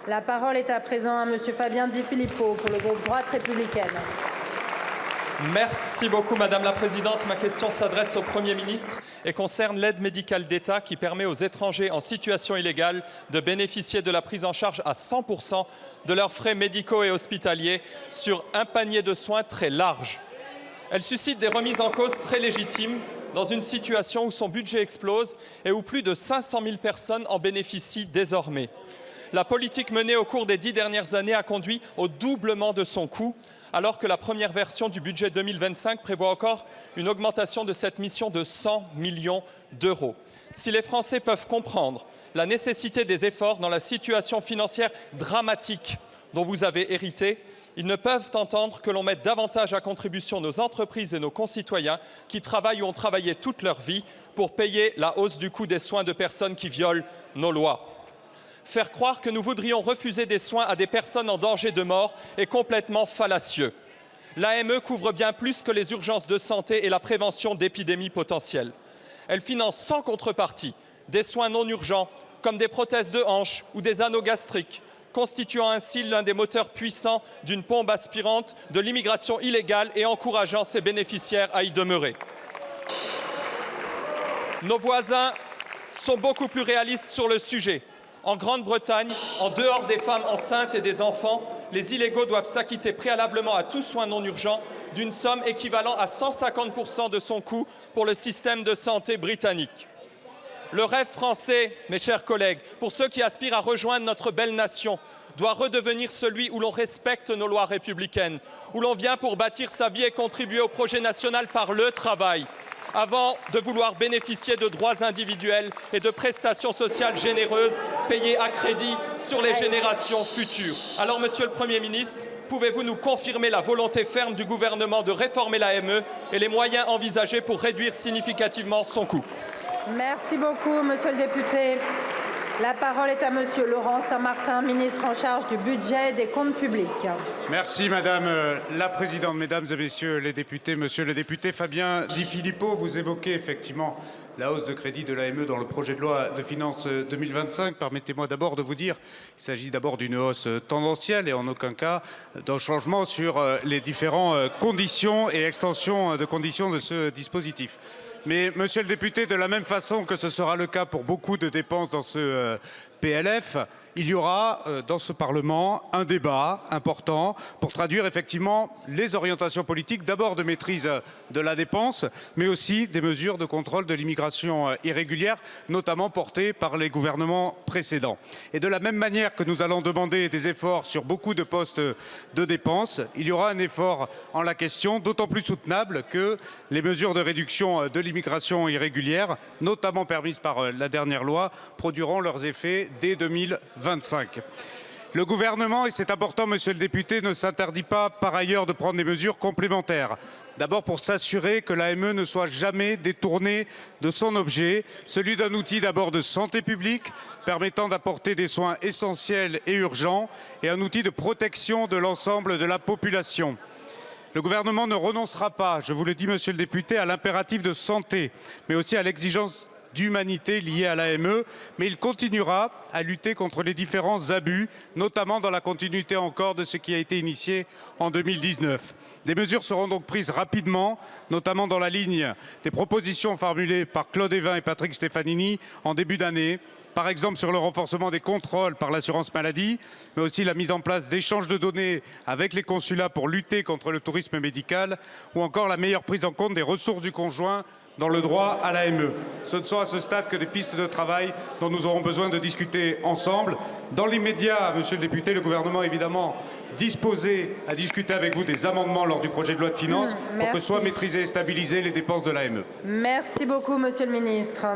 La parole est à présent à Monsieur Fabien Di Filippo pour le groupe Droite républicaine. Merci beaucoup, Madame la Présidente. Ma question s'adresse au Premier ministre et concerne l'aide médicale d'État qui permet aux étrangers en situation illégale de bénéficier de la prise en charge à 100% de leurs frais médicaux et hospitaliers sur un panier de soins très large. Elle suscite des remises en cause très légitimes dans une situation où son budget explose et où plus de 500 000 personnes en bénéficient désormais. La politique menée au cours des 10 dernières années a conduit au doublement de son coût, alors que la première version du budget 2025 prévoit encore une augmentation de cette mission de 100 millions d'euros. Si les Français peuvent comprendre la nécessité des efforts dans la situation financière dramatique dont vous avez hérité, ils ne peuvent entendre que l'on mette davantage à contribution nos entreprises et nos concitoyens qui travaillent ou ont travaillé toute leur vie pour payer la hausse du coût des soins de personnes qui violent nos lois. Faire croire que nous voudrions refuser des soins à des personnes en danger de mort est complètement fallacieux. L'AME couvre bien plus que les urgences de santé et la prévention d'épidémies potentielles. Elle finance sans contrepartie des soins non urgents comme des prothèses de hanche ou des anneaux gastriques, constituant ainsi l'un des moteurs puissants d'une pompe aspirante de l'immigration illégale et encourageant ses bénéficiaires à y demeurer. Nos voisins sont beaucoup plus réalistes sur le sujet. En Grande-Bretagne, en dehors des femmes enceintes et des enfants, les illégaux doivent s'acquitter préalablement à tout soin non urgent d'une somme équivalent à 150% de son coût pour le système de santé britannique. Le rêve français, mes chers collègues, pour ceux qui aspirent à rejoindre notre belle nation, doit redevenir celui où l'on respecte nos lois républicaines, où l'on vient pour bâtir sa vie et contribuer au projet national par le travail, avant de vouloir bénéficier de droits individuels et de prestations sociales généreuses payées à crédit sur les générations futures. Alors, Monsieur le Premier ministre, pouvez-vous nous confirmer la volonté ferme du gouvernement de réformer l'AME et les moyens envisagés pour réduire significativement son coût? Merci beaucoup, Monsieur le député. La parole est à Monsieur Laurent Saint-Martin, ministre en charge du budget et des comptes publics. Merci Madame la Présidente, Mesdames et Messieurs les députés. Monsieur le député Fabien Di Filippo, vous évoquez effectivement la hausse de crédit de l'AME dans le projet de loi de finances 2025. Permettez-moi d'abord de vous dire qu'il s'agit d'abord d'une hausse tendancielle et en aucun cas d'un changement sur les différentes conditions et extensions de conditions de ce dispositif. Mais, Monsieur le député, de la même façon que ce sera le cas pour beaucoup de dépenses dans ce PLF, il y aura dans ce Parlement un débat important pour traduire effectivement les orientations politiques, d'abord de maîtrise de la dépense, mais aussi des mesures de contrôle de l'immigration irrégulière, notamment portées par les gouvernements précédents. Et de la même manière que nous allons demander des efforts sur beaucoup de postes de dépenses, il y aura un effort en la question, d'autant plus soutenable que les mesures de réduction de l'immigration irrégulière, notamment permises par la dernière loi, produiront leurs effets dès 2025. Le gouvernement, et c'est important, Monsieur le député, ne s'interdit pas par ailleurs de prendre des mesures complémentaires. D'abord pour s'assurer que l'AME ne soit jamais détournée de son objet, celui d'un outil d'abord de santé publique, permettant d'apporter des soins essentiels et urgents, et un outil de protection de l'ensemble de la population. Le gouvernement ne renoncera pas, je vous le dis, Monsieur le député, à l'impératif de santé, mais aussi à l'exigence d'humanité liée à l'AME, mais il continuera à lutter contre les différents abus, notamment dans la continuité encore de ce qui a été initié en 2019. Des mesures seront donc prises rapidement, notamment dans la ligne des propositions formulées par Claude Évin et Patrick Stefanini en début d'année, par exemple sur le renforcement des contrôles par l'assurance maladie, mais aussi la mise en place d'échanges de données avec les consulats pour lutter contre le tourisme médical, ou encore la meilleure prise en compte des ressources du conjoint dans le droit à l'AME. Ce ne sont à ce stade que des pistes de travail dont nous aurons besoin de discuter ensemble. Dans l'immédiat, Monsieur le député, le gouvernement est évidemment disposé à discuter avec vous des amendements lors du projet de loi de finances pour que soient maîtrisées et stabilisées les dépenses de l'AME. Merci beaucoup, Monsieur le ministre.